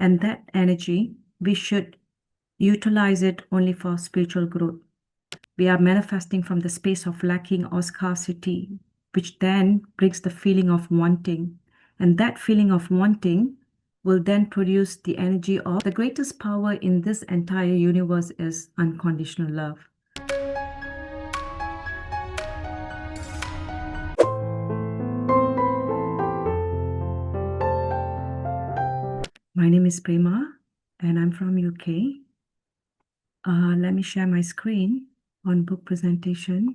And that energy, we should utilize it only for spiritual growth. We are manifesting from the space of lacking or scarcity, which then brings the feeling of wanting. And that feeling of wanting will then produce the energy of the greatest power in this entire universe is unconditional love. My name is Prema and I'm from UK. Let me share my screen on book presentation.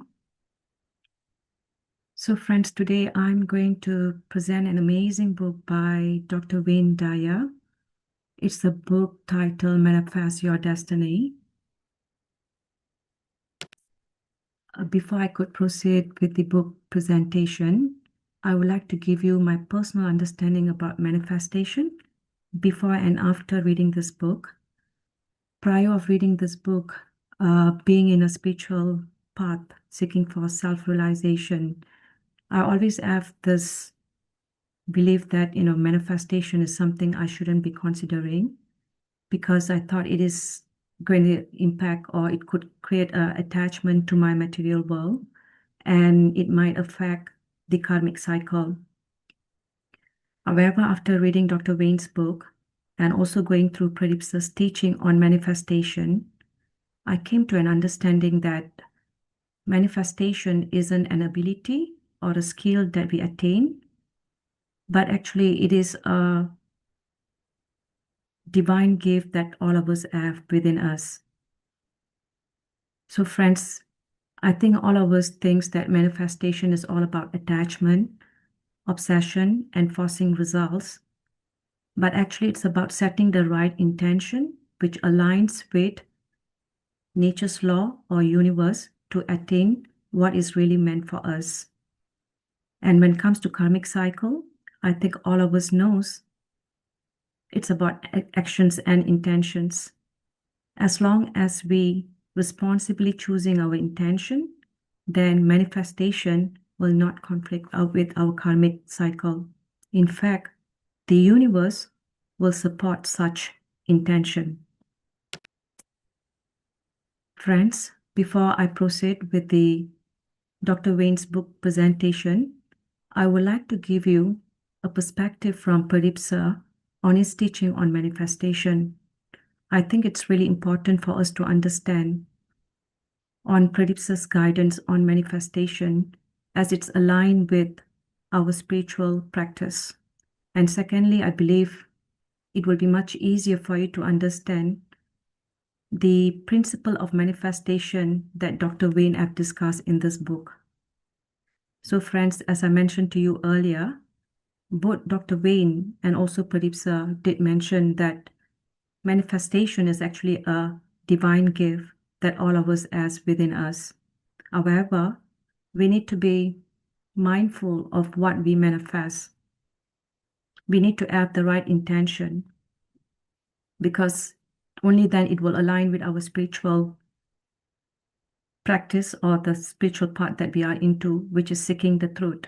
So friends, today I'm going to present an amazing book by Dr. Dyer. It's a book titled Manifest Your Destiny. Before I could proceed with the book presentation, I would like to give you my personal understanding about manifestation before and after reading this book. Prior of reading this book, being in a spiritual path, seeking for self-realization, I always have this belief that, manifestation is something I shouldn't be considering because I thought it is going to impact or it could create an attachment to my material world and it might affect the karmic cycle. However, after reading Dr. Wayne's book and also going through Pradeep's teaching on manifestation, I came to an understanding that manifestation isn't an ability or a skill that we attain, but actually it is a divine gift that all of us have within us. So friends, I think all of us thinks that manifestation is all about attachment, obsession, and forcing results. But actually it's about setting the right intention, which aligns with nature's law or universe to attain what is really meant for us. And when it comes to karmic cycle, I think all of us knows it's about actions and intentions. As long as we responsibly choosing our intention, then manifestation will not conflict with our karmic cycle. In fact, the universe will support such intention. Friends, before I proceed with the Dr. Wayne's book presentation, I would like to give you a perspective from Pradeep sir on his teaching on manifestation. I think it's really important for us to understand on Pradeep sir's guidance on manifestation as it's aligned with our spiritual practice. And secondly, I believe it will be much easier for you to understand the principle of manifestation that Dr. Wayne have discussed in this book. So friends, as I mentioned to you earlier, both Dr. Wayne and also Pradeep sir did mention that manifestation is actually a divine gift that all of us has within us. However, we need to be mindful of what we manifest. We need to have the right intention because only then it will align with our spiritual practice or the spiritual path that we are into, which is seeking the truth.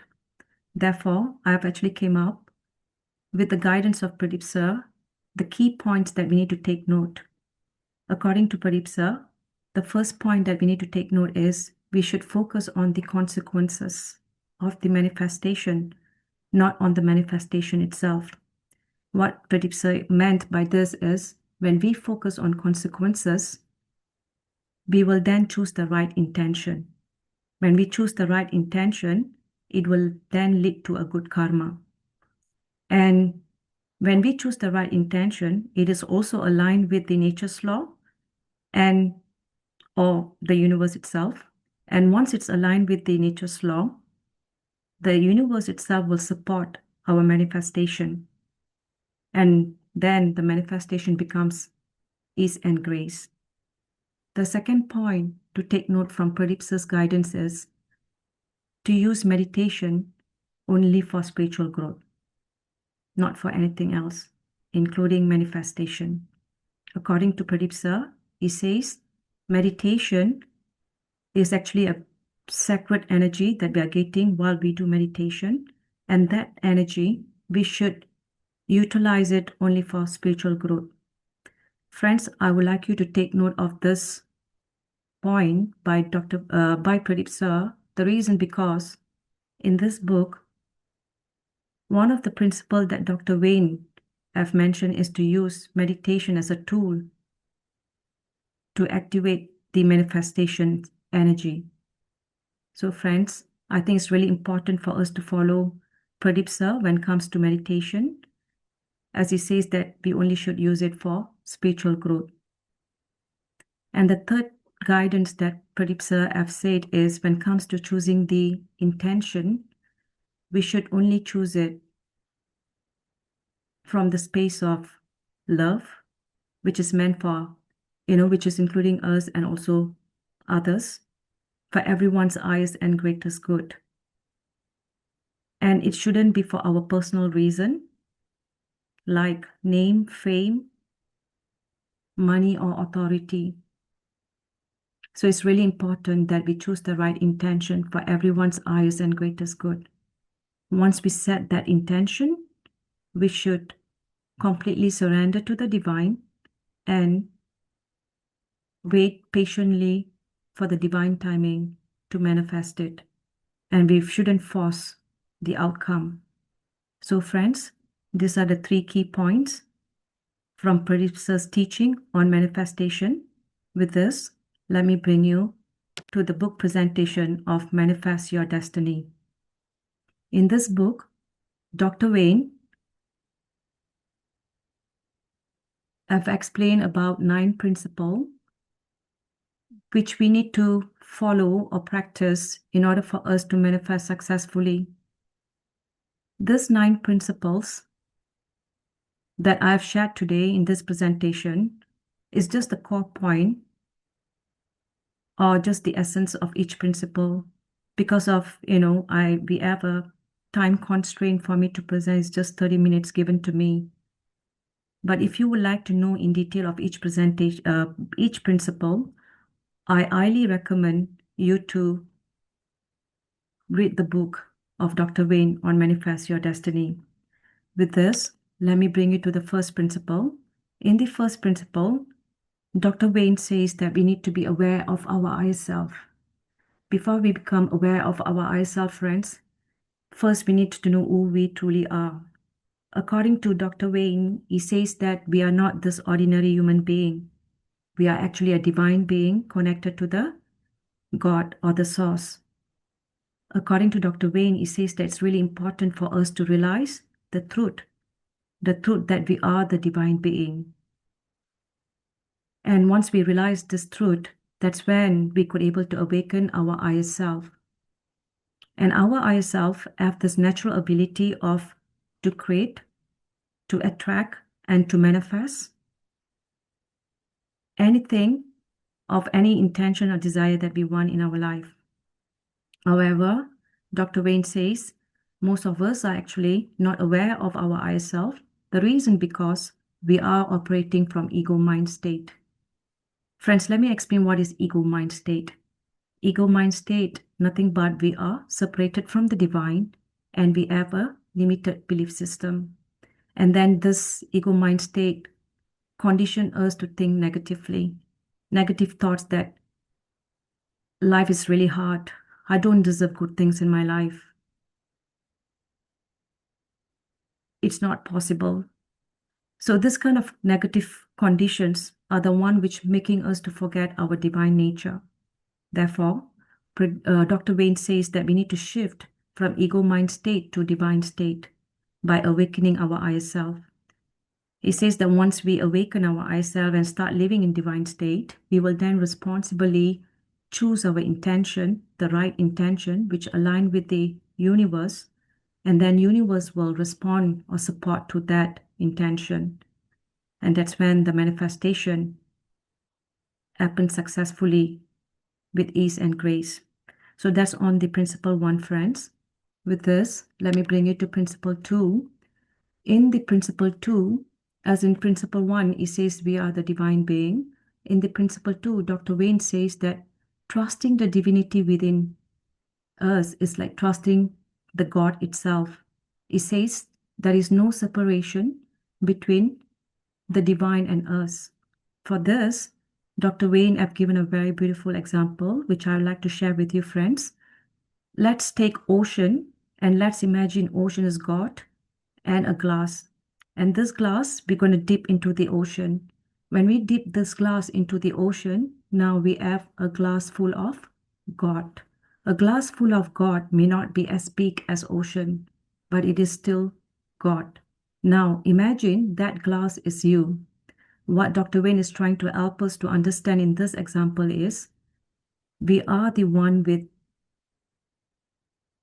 Therefore, I have actually came up with the guidance of Pradeep sir, the key points that we need to take note. According to Pradeep sir, the first point that we need to take note is we should focus on the consequences of the manifestation, not on the manifestation itself. What Pradeep sir meant by this is when we focus on consequences, we will then choose the right intention. When we choose the right intention, it will then lead to a good karma. And when we choose the right intention, it is also aligned with the nature's law or the universe itself. And once it's aligned with the nature's law, the universe itself will support our manifestation. And then the manifestation becomes ease and grace. The second point to take note from Pradeep sir's guidance is to use meditation only for spiritual growth, not for anything else, including manifestation. According to Pradeep sir, he says meditation is actually a sacred energy that we are getting while we do meditation. And that energy we should utilize it only for spiritual growth. Friends, I would like you to take note of this point by by Pradeep Sir. The reason because in this book, one of the principles that Dr. Wayne have mentioned is to use meditation as a tool to activate the manifestation energy. So friends, I think it's really important for us to follow Pradeep Sir when it comes to meditation, as he says that we only should use it for spiritual growth. And the third guidance that Pradeep Sir have said is when it comes to choosing the intention, we should only choose it from the space of love, which is meant for, which is including us and also others, for everyone's eyes and greatest good. And it shouldn't be for our personal reason, like name, fame, money, or authority. So it's really important that we choose the right intention for everyone's eyes and greatest good. Once we set that intention, we should completely surrender to the divine and wait patiently for the divine timing to manifest it. And we shouldn't force the outcome. So friends, these are the 3 key points from Pradeep Sir's teaching on manifestation. With this, let me bring you to the book presentation of Manifest Your Destiny. In this book, Dr. Wayne have explained about 9 principles which we need to follow or practice in order for us to manifest successfully. These 9 principles that I've shared today in this presentation is just the core point or just the essence of each principle. Because of, we have a time constraint for me to present. It's just 30 minutes given to me. But if you would like to know in detail of each presentation, each principle, I highly recommend you to read the book of Dr. Wayne on Manifest Your Destiny. With this, let me bring you to the first principle. In the first principle, Dr. Wayne says that we need to be aware of our higher self. Before we become aware of our higher self, friends, first we need to know who we truly are. According to Dr. Wayne, he says that we are not this ordinary human being. We are actually a divine being connected to the God or the source. According to Dr. Wayne, he says that it's really important for us to realize the truth that we are the divine being. And once we realize this truth, that's when we could able to awaken our higher self. And our higher self have this natural ability of to create, to attract, and to manifest anything of any intention or desire that we want in our life. However, Dr. Wayne says most of us are actually not aware of our higher self. The reason because we are operating from ego mind state. Friends, let me explain what is ego mind state. Ego mind state, nothing but we are separated from the divine and we have a limited belief system. And then this ego mind state condition us to think negatively. Negative thoughts that life is really hard. I don't deserve good things in my life. It's not possible. So this kind of negative conditions are the one which making us to forget our divine nature. Therefore, Dr. Wayne says that we need to shift from ego mind state to divine state by awakening our higher self. He says that once we awaken our higher self and start living in divine state, we will then responsibly choose our intention, the right intention, which align with the universe, and then universe will respond or support to that intention. And that's when the manifestation happens successfully with ease and grace. So that's on the principle 1, friends. With this, let me bring you to principle 2. In the principle 2, as in principle 1, it says we are the divine being. In the principle 2, Dr. Wayne says that trusting the divinity within us is like trusting the God itself. He says There is no separation between the divine and us. For this, Dr. Wayne have given a very beautiful example, which I would like to share with you, friends. Let's take ocean and let's imagine ocean is God and a glass. And this glass, we're going to dip into the ocean. When we dip this glass into the ocean, now we have a glass full of God. A glass full of God may not be as big as ocean, but it is still God. Now imagine that glass is you. What Dr. Wayne is trying to help us to understand in this example is we are the one with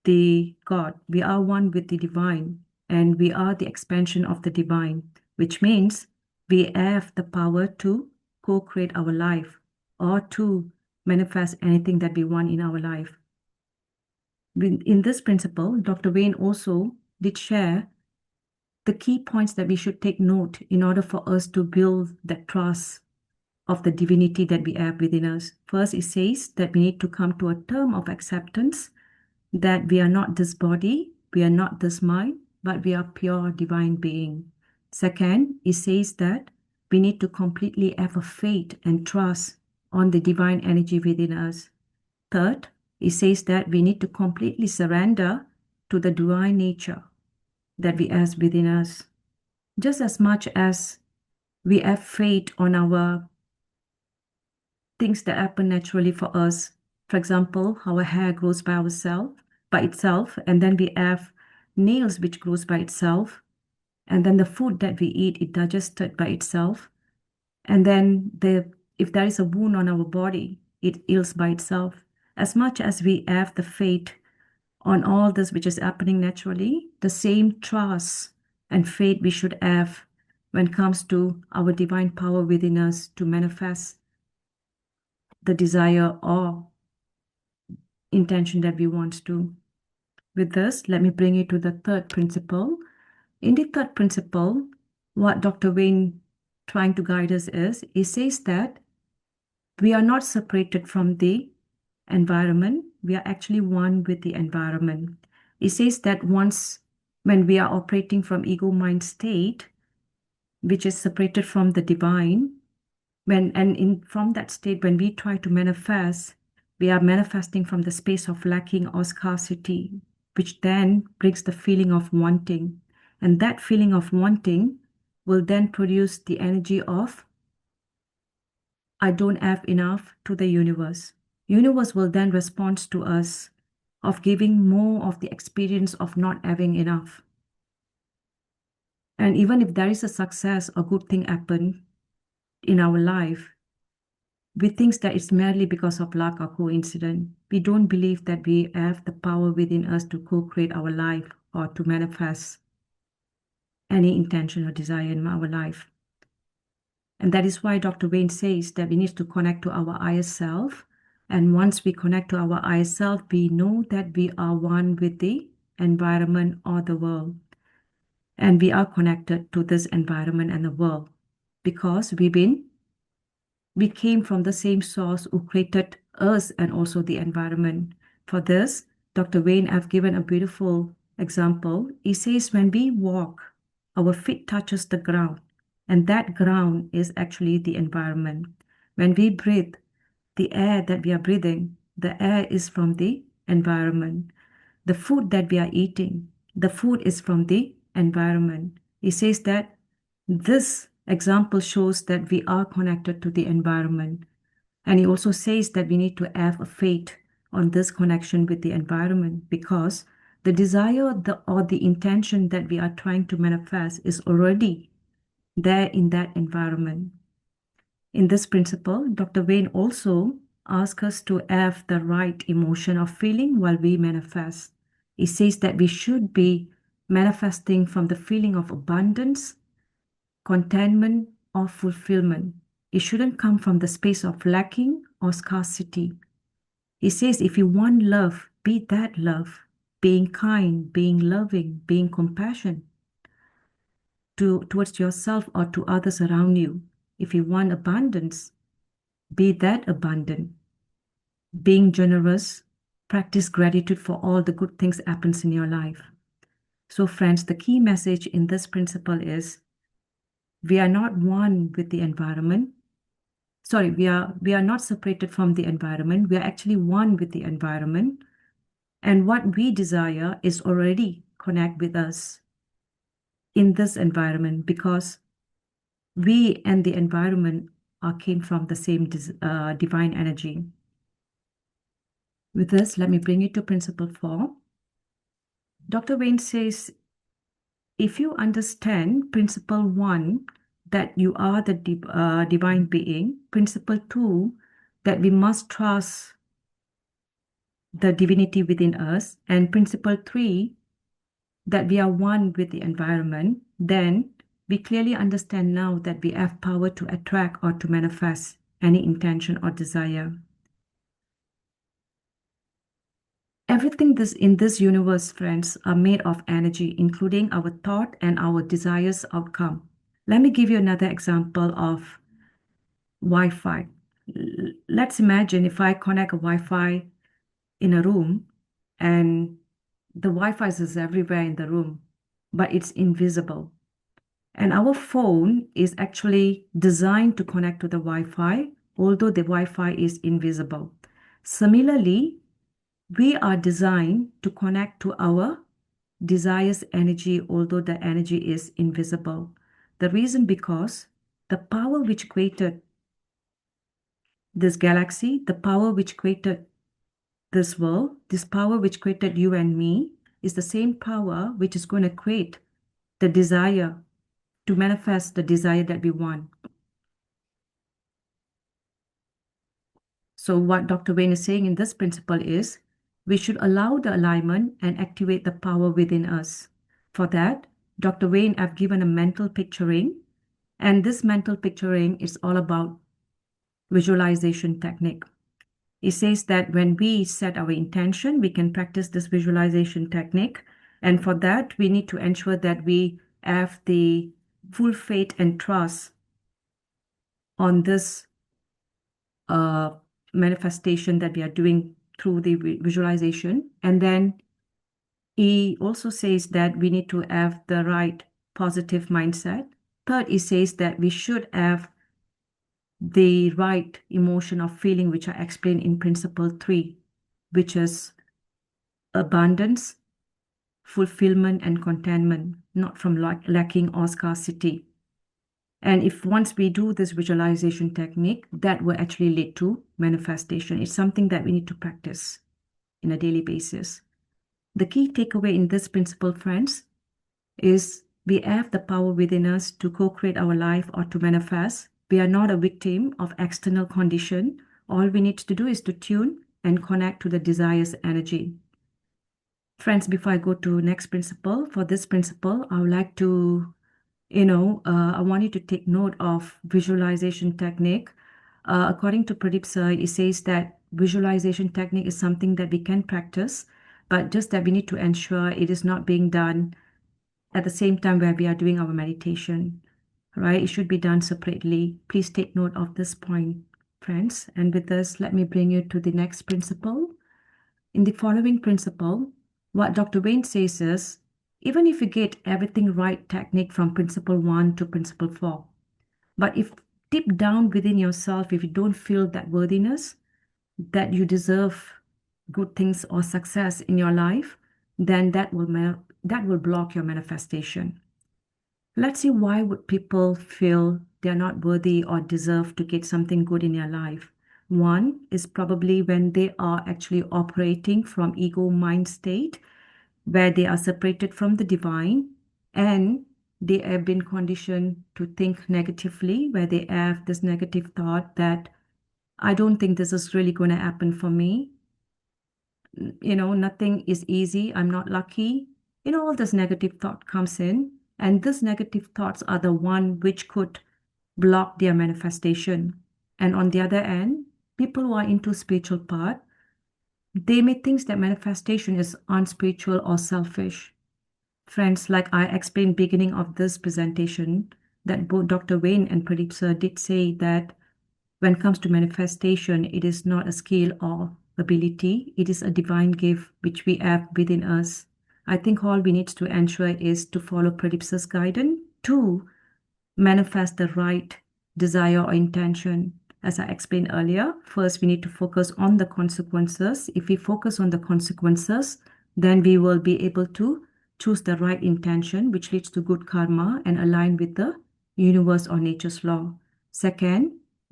the God. We are one with the divine, and we are the expansion of the divine, which means we have the power to co-create our life or to manifest anything that we want in our life. In this principle, Dr. Wayne also did share the key points that we should take note in order for us to build that trust of the divinity that we have within us. First, it says that we need to come to a term of acceptance that we are not this body, we are not this mind, but we are pure divine being. Second, it says that we need to completely have a faith and trust on the divine energy within us. Third, it says that we need to completely surrender to the divine nature that we have within us. Just as much as we have faith on our things that happen naturally for us. For example, our hair grows by itself, and then we have nails which grows by itself, and then the food that we eat, it digested by itself, and then if there is a wound on our body, it heals by itself. As much as we have the faith on all this which is happening naturally, the same trust and faith we should have when it comes to our divine power within us to manifest the desire or intention that we want to. With this, let me bring you to the third principle. In the third principle, what Dr. Wayne trying to guide us is, he says that we are not separated from the environment. We are actually one with the environment. He says that when we are operating from ego mind state, which is separated from the divine, from that state, when we try to manifest, we are manifesting from the space of lacking or scarcity, which then brings the feeling of wanting. And that feeling of wanting will then produce the energy of I don't have enough to the universe. Universe will then respond to us of giving more of the experience of not having enough. And even if there is a success or good thing happen in our life, we think that it's merely because of luck or coincidence. We don't believe that we have the power within us to co-create our life or to manifest any intention or desire in our life. And that is why Dr. Wayne says that we need to connect to our higher self. And once we connect to our higher self, we know that we are one with the environment or the world. And we are connected to this environment and the world because we came from the same source who created us and also the environment. For this, Dr. Wayne have given a beautiful example. He says when we walk, our feet touches the ground, and that ground is actually the environment. When we breathe, the air that we are breathing, the air is from the environment. The food that we are eating, the food is from the environment. He says that this example shows that we are connected to the environment. And he also says that we need to have a faith on this connection with the environment because the desire or the intention that we are trying to manifest is already there in that environment. In this principle, Dr. Wayne also asks us to have the right emotion of feeling while we manifest. He says that we should be manifesting from the feeling of abundance, contentment, or fulfillment. It shouldn't come from the space of lacking or scarcity. He says if you want love, be that love, being kind, being loving, being compassionate towards yourself or to others around you. If you want abundance, be that abundant. Being generous, practice gratitude for all the good things that happens in your life. So friends, the key message in this principle is we are not one with the environment. Sorry, we are not separated from the environment. We are actually one with the environment. And what we desire is already connect with us in this environment, because we and the environment came from the same divine energy. With this, let me bring you to principle 4. Dr. Wayne says, if you understand principle 1, that you are the divine being, principle 2, that we must trust the divinity within us, and principle 3, that we are one with the environment, then we clearly understand now that we have power to attract or to manifest any intention or desire. Everything in this universe, friends, are made of energy, including our thought and our desires outcome. Let me give you another example of Wi-Fi. Let's imagine if I connect a Wi-Fi in a room, and the Wi-Fi is everywhere in the room, but it's invisible. And our phone is actually designed to connect to the Wi-Fi, although the Wi-Fi is invisible. Similarly, we are designed to connect to our desires energy, although the energy is invisible. The reason because the power which created this galaxy, the power which created this world, this power which created you and me, is the same power which is going to create the desire to manifest the desire that we want. So what Dr. Wayne is saying in this principle is we should allow the alignment and activate the power within us. For that, Dr. Wayne have given a mental picturing, and this mental picturing is all about visualization technique. It says that when we set our intention, we can practice this visualization technique. And for that, we need to ensure that we have the full faith and trust on this manifestation that we are doing through the visualization. And then he also says that we need to have the right positive mindset. Third, he says that we should have the right emotion of feeling, which I explained in principle 3, which is abundance, fulfillment, and contentment, not from lacking or scarcity. And if once we do this visualization technique, that will actually lead to manifestation. It's something that we need to practice in a daily basis. The key takeaway in this principle, friends, is we have the power within us to co-create our life or to manifest. We are not a victim of external condition. All we need to do is to tune and connect to the desires energy. Friends, before I go to next principle, for this principle, I would like to, I want you to take note of visualization technique. According to Pradeep sir, it says that visualization technique is something that we can practice, but just that we need to ensure it is not being done at the same time where we are doing our meditation, right? It should be done separately. Please take note of this point, friends. And with this, let me bring you to the next principle. In the following principle, what Dr. Wayne says is, even if you get everything right technique from principle 1 to principle 4, but if deep down within yourself, if you don't feel that worthiness, that you deserve good things or success in your life, then that will block your manifestation. Let's see, why would people feel they're not worthy or deserve to get something good in their life? One is probably when they are actually operating from ego mind state, where they are separated from the divine, and they have been conditioned to think negatively, where they have this negative thought that I don't think this is really going to happen for me. Nothing is easy. I'm not lucky. All this negative thought comes in, and these negative thoughts are the one which could block their manifestation. And on the other end, people who are into spiritual part, they may think that manifestation is unspiritual or selfish. Friends, like I explained beginning of this presentation, that both Dr. Wayne and Pradeep sir did say that when it comes to manifestation, it is not a skill or ability. It is a divine gift which we have within us. I think all we need to ensure is to follow Pradeep sir's guidance to manifest the right desire or intention. As I explained earlier, first we need to focus on the consequences. If we focus on the consequences, then we will be able to choose the right intention, which leads to good karma and align with the universe or nature's law. Second,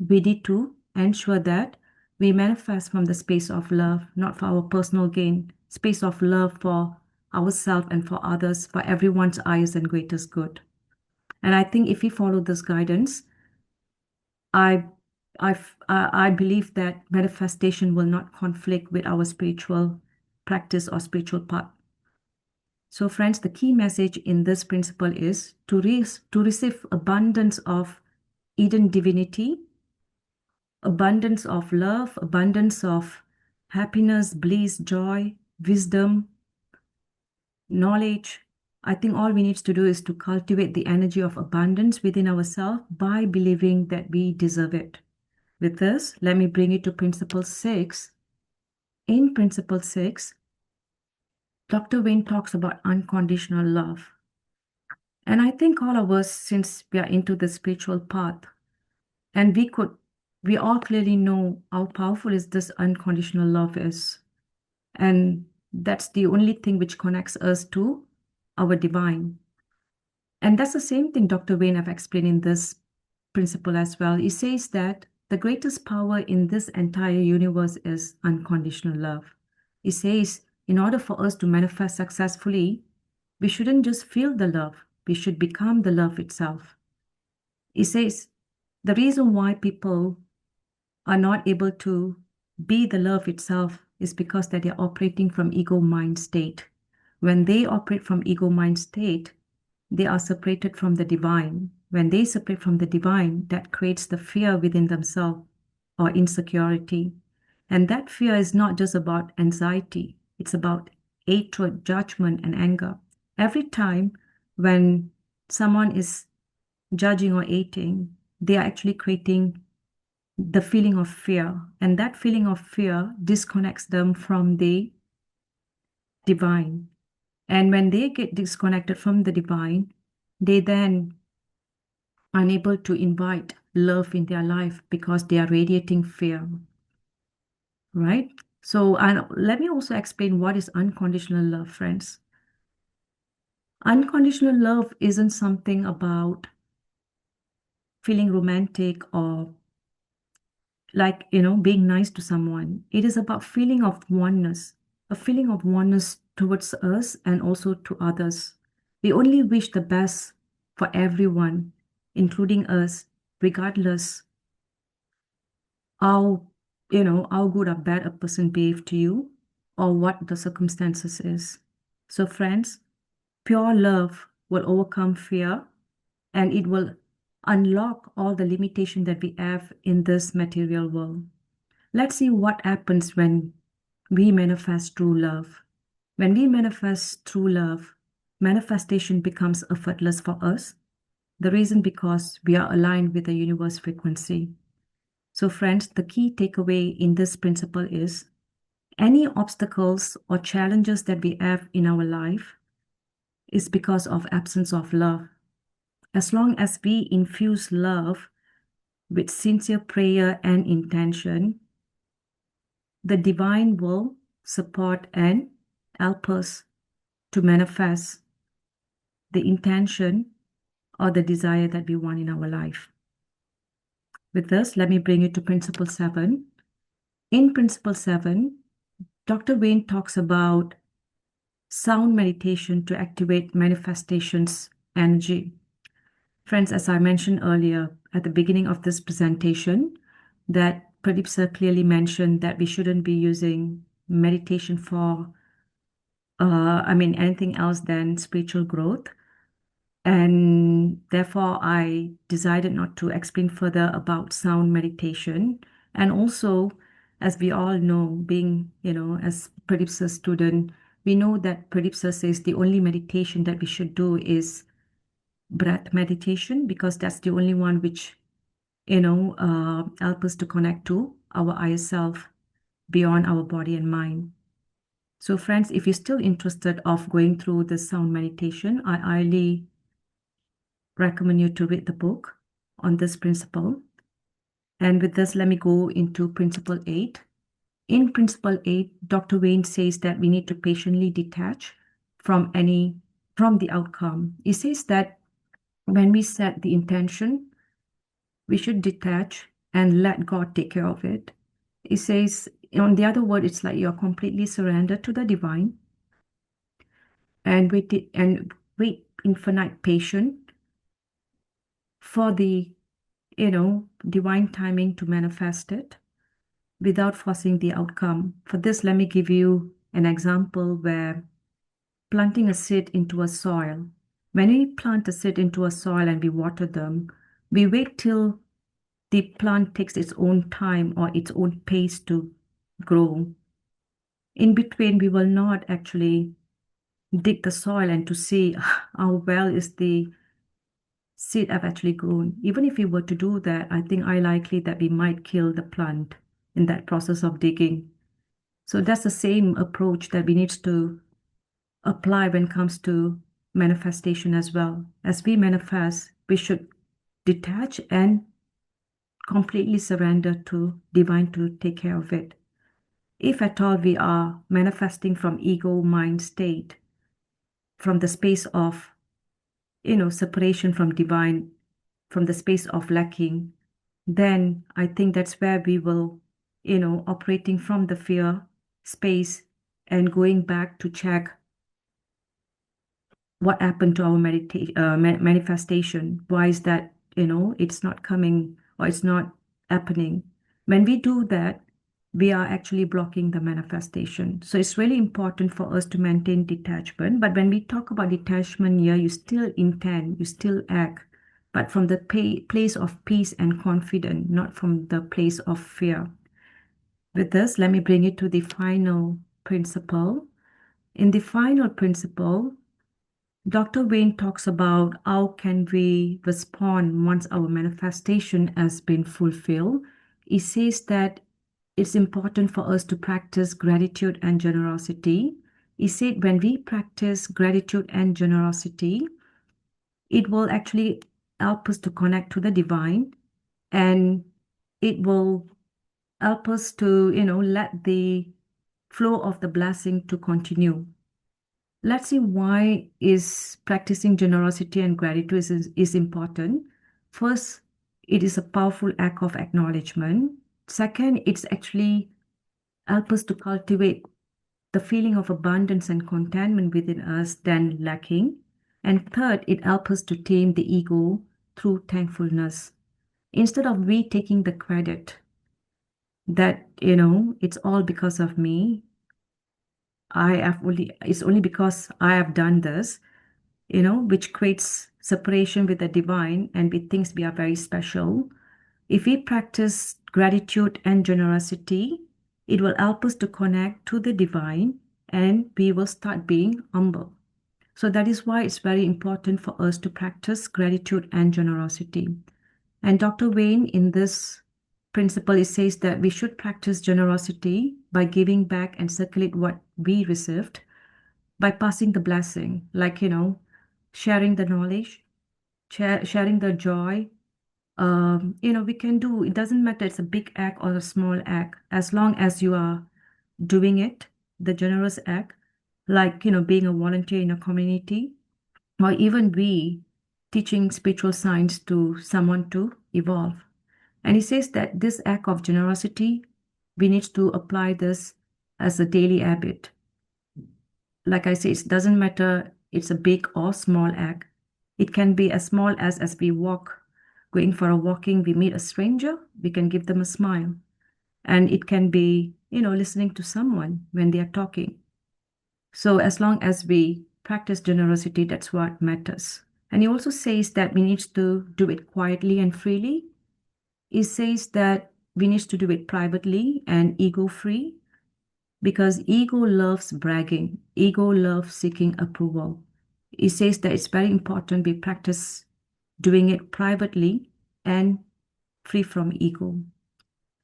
we need to ensure that we manifest from the space of love, not for our personal gain, space of love for ourselves and for others, for everyone's highest and greatest good. And I think if we follow this guidance, I I believe that manifestation will not conflict with our spiritual practice or spiritual path. So friends, the key message in this principle is to receive abundance of Eden divinity, abundance of love, abundance of happiness, bliss, joy, wisdom, knowledge. I think all we need to do is to cultivate the energy of abundance within ourselves by believing that we deserve it. With this, let me bring it to Principle 6. In Principle 6, Dr. Wayne talks about unconditional love. And I think all of us, since we are into the spiritual path, and we all clearly know how powerful is this unconditional love is. And that's the only thing which connects us to our divine. And that's the same thing Dr. Wayne have explained in this principle as well. He says that the greatest power in this entire universe is unconditional love. He says, in order for us to manifest successfully, we shouldn't just feel the love, we should become the love itself. He says, the reason why people are not able to be the love itself is because that they're operating from ego mind state. When they operate from ego mind state, they are separated from the divine. When they separate from the divine, that creates the fear within themselves or insecurity. And that fear is not just about anxiety, it's about hatred, judgment, and anger. Every time when someone is judging or hating, they are actually creating the feeling of fear. And that feeling of fear disconnects them from the divine. And when they get disconnected from the divine, they then unable to invite love in their life because they are radiating fear, right? So, and let me also explain what is unconditional love, friends. Unconditional love isn't something about feeling romantic or like, being nice to someone. It is about feeling of oneness, a feeling of oneness towards us and also to others. We only wish the best for everyone, including us, regardless how, how good or bad a person behaved to you or what the circumstances is. So friends, pure love will overcome fear and it will unlock all the limitation that we have in this material world. Let's see what happens when we manifest true love. When we manifest true love, manifestation becomes effortless for us. The reason because we are aligned with the universe frequency. So friends, the key takeaway in this principle is any obstacles or challenges that we have in our life is because of absence of love. As long as we infuse love with sincere prayer and intention, the divine will support and help us to manifest the intention or the desire that we want in our life. With this, let me bring you to Principle 7. In Principle 7, Dr. Wayne talks about sound meditation to activate manifestations energy. Friends, as I mentioned earlier at the beginning of this presentation, that Pradeep sir clearly mentioned that we shouldn't be using meditation for, anything else than spiritual growth. And therefore, I decided not to explain further about sound meditation. And also, as we all know, being, as Pradeep sir's student, we know that Pradeep sir says the only meditation that we should do is breath meditation because that's the only one which, help us to connect to our higher self beyond our body and mind. So friends, if you're still interested of going through the sound meditation, I highly recommend you to read the book on this principle. And with this, let me go into principle 8. In principle 8, Dr. Wayne says that we need to patiently detach from the outcome. He says that when we set the intention, we should detach and let God take care of it. He says, on the other word, it's like you're completely surrendered to the divine and wait infinite patience for the divine timing to manifest it without forcing the outcome. For this, let me give you an example where planting a seed into a soil. When we plant a seed into a soil and we water them, we wait till the plant takes its own time or its own pace to grow. In between, we will not actually dig the soil and to see how well is the seed have actually grown. Even if we were to do that, I think I likely that we might kill the plant in that process of digging. So that's the same approach that we need to apply when it comes to manifestation as well. As we manifest, we should detach and completely surrender to divine to take care of it. If at all we are manifesting from ego mind state, from the space of separation from divine, from the space of lacking, then I think that's where we will operating from the fear space and going back to check what happened to our manifestation. Why is that it's not coming or it's not happening? When we do that, we are actually blocking the manifestation. So it's really important for us to maintain detachment. But when we talk about detachment here, you still intend, you still act, but from the place of peace and confidence, not from the place of fear. With this, let me bring it to the final principle. In the final principle, Dr. Wayne talks about how can we respond once our manifestation has been fulfilled. He says that it's important for us to practice gratitude and generosity. He said when we practice gratitude and generosity, it will actually help us to connect to the divine, and it will help us to, let the flow of the blessing to continue. Let's see why is practicing generosity and gratitude is important. First, it is a powerful act of acknowledgement. Second, it's actually help us to cultivate the feeling of abundance and contentment within us than lacking. And third, it helps us to tame the ego through thankfulness. Instead of we taking the credit that, it's all because of me, it's only because I have done this, which creates separation with the divine and we think we are very special. If we practice gratitude and generosity, it will help us to connect to the divine and we will start being humble. So that is why it's very important for us to practice gratitude and generosity. And Dr. Wayne, in this principle, it says that we should practice generosity by giving back and circulate what we received, by passing the blessing, like, sharing the knowledge, sharing the joy. We can do, it doesn't matter, it's a big act or a small act, as long as you are doing it, the generous act, like, being a volunteer in a community, or even we teaching spiritual science to someone to evolve. And he says that this act of generosity, we need to apply this as a daily habit. Like I say, it doesn't matter it's a big or small act. It can be as small as we walk, going for a walking, we meet a stranger, we can give them a smile. And it can be, listening to someone when they are talking. So as long as we practice generosity, that's what matters. And he also says that we need to do it quietly and freely. He says that we need to do it privately and ego-free, because ego loves bragging, ego loves seeking approval. He says that it's very important we practice doing it privately and free from ego.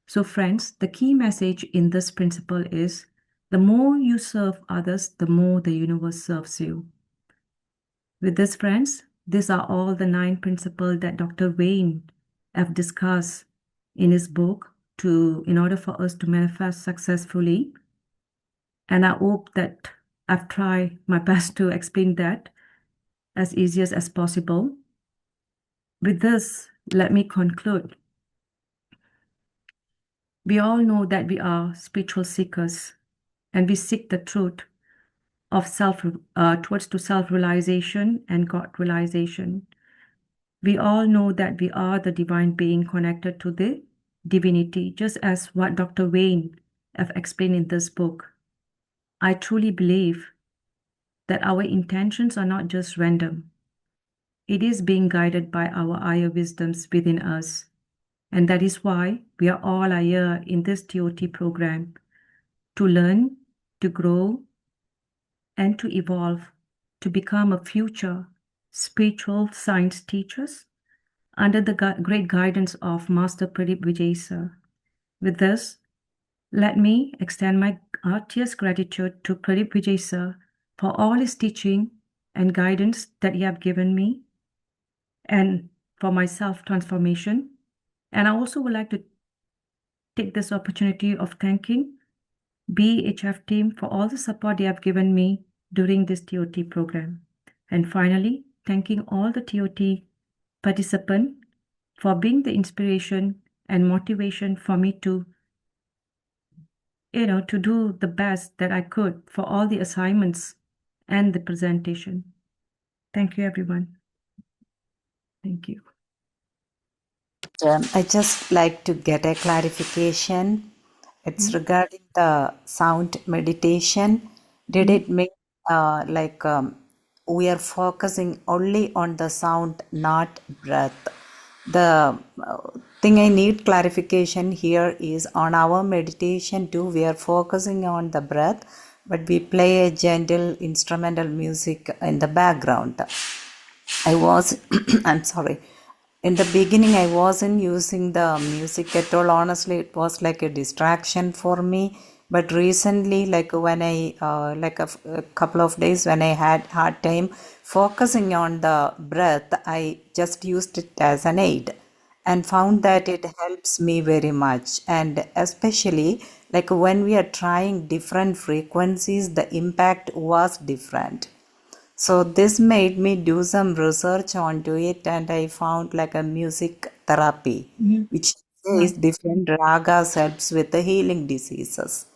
So friends, the key message in this principle is The more you serve others, the more the universe serves you. With this, friends, these are all the 9 principles that Dr. Wayne have discussed in his book in order for us to manifest successfully. And I hope that I've tried my best to explain that as easy as possible. With this, let me conclude. We all know that we are spiritual seekers and we seek the truth of towards to self-realization and God realization. We all know that we are the divine being connected to the divinity, just as what Dr. Wayne have explained in this book. I truly believe that our intentions are not just random. It is being guided by our higher wisdoms within us. And that is why we are all here in this TOT program to learn, to grow, and to evolve, to become a future spiritual science teachers under the great guidance of Master Pradeep Vijay sir. With this, let me extend my heartiest gratitude to Pradeep Vijay sir for all his teaching and guidance that he have given me and for my self-transformation. And I also would like to take this opportunity of thanking BEHF team for all the support they have given me during this TOT program. And finally, thanking all the TOT participants for being the inspiration and motivation for me to do the best that I could for all the assignments and the presentation. Thank you, everyone. Thank you. I just like to get a clarification. It's regarding the sound meditation. Did it mean we are focusing only on the sound, not breath? The thing I need clarification here is on our meditation too, we are focusing on the breath, but we play a gentle instrumental music in the background. I'm sorry. In the beginning, I wasn't using the music at all. Honestly, it was like a distraction for me. But recently, like when a couple of days when I had hard time focusing on the breath, I just used it as an aid and found that it helps me very much. And especially like when we are trying different frequencies, the impact was different. So this made me do some research onto it, and I found like a music therapy, which says different ragas helps with the healing diseases.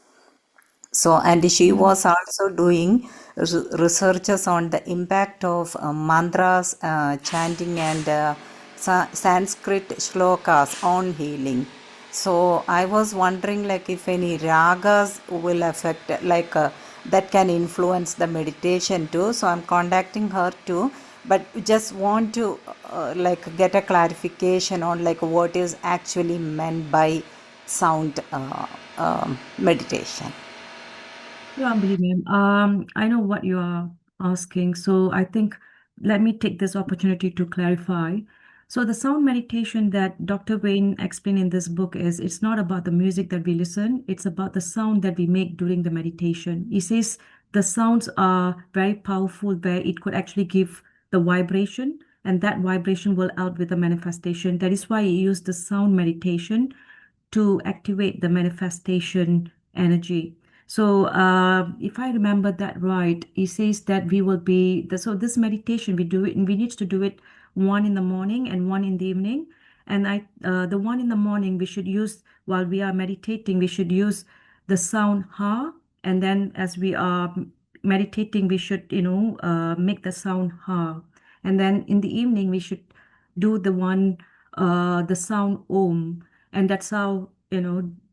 So, and she was also doing researches on the impact of mantras, chanting, and Sanskrit shlokas on healing. So, I was wondering, like, if any ragas will affect, that can influence the meditation too. So, I'm contacting her too, but just want to get a clarification on like what is actually meant by sound meditation. Yeah, Ambili ma'am. I know what you are asking, so I think let me take this opportunity to clarify. So the sound meditation that Dr. Wayne explained in this book is it's not about the music that we listen, it's about the sound that we make during the meditation. He says the sounds are very powerful where it could actually give the vibration, and that vibration will out with the manifestation. That is why he used the sound meditation to activate the manifestation energy. So if I remember that right, he says that we will so this meditation, we need to do it one in the morning and one in the evening. And the one in the morning, we should use, while we are meditating, we should use the sound ha. And then as we are meditating, we should, make the sound ha. And then in the evening, we should do the sound om. And that's how,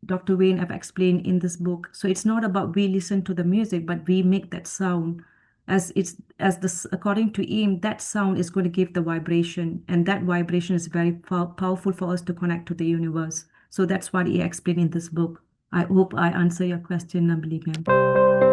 Dr. Wayne have explained in this book. So it's not about we listen to the music, but we make that sound. According to him, that sound is going to give the vibration, and that vibration is very powerful for us to connect to the universe. So that's what he explained in this book. I hope I answer your question, Nambili ma'am.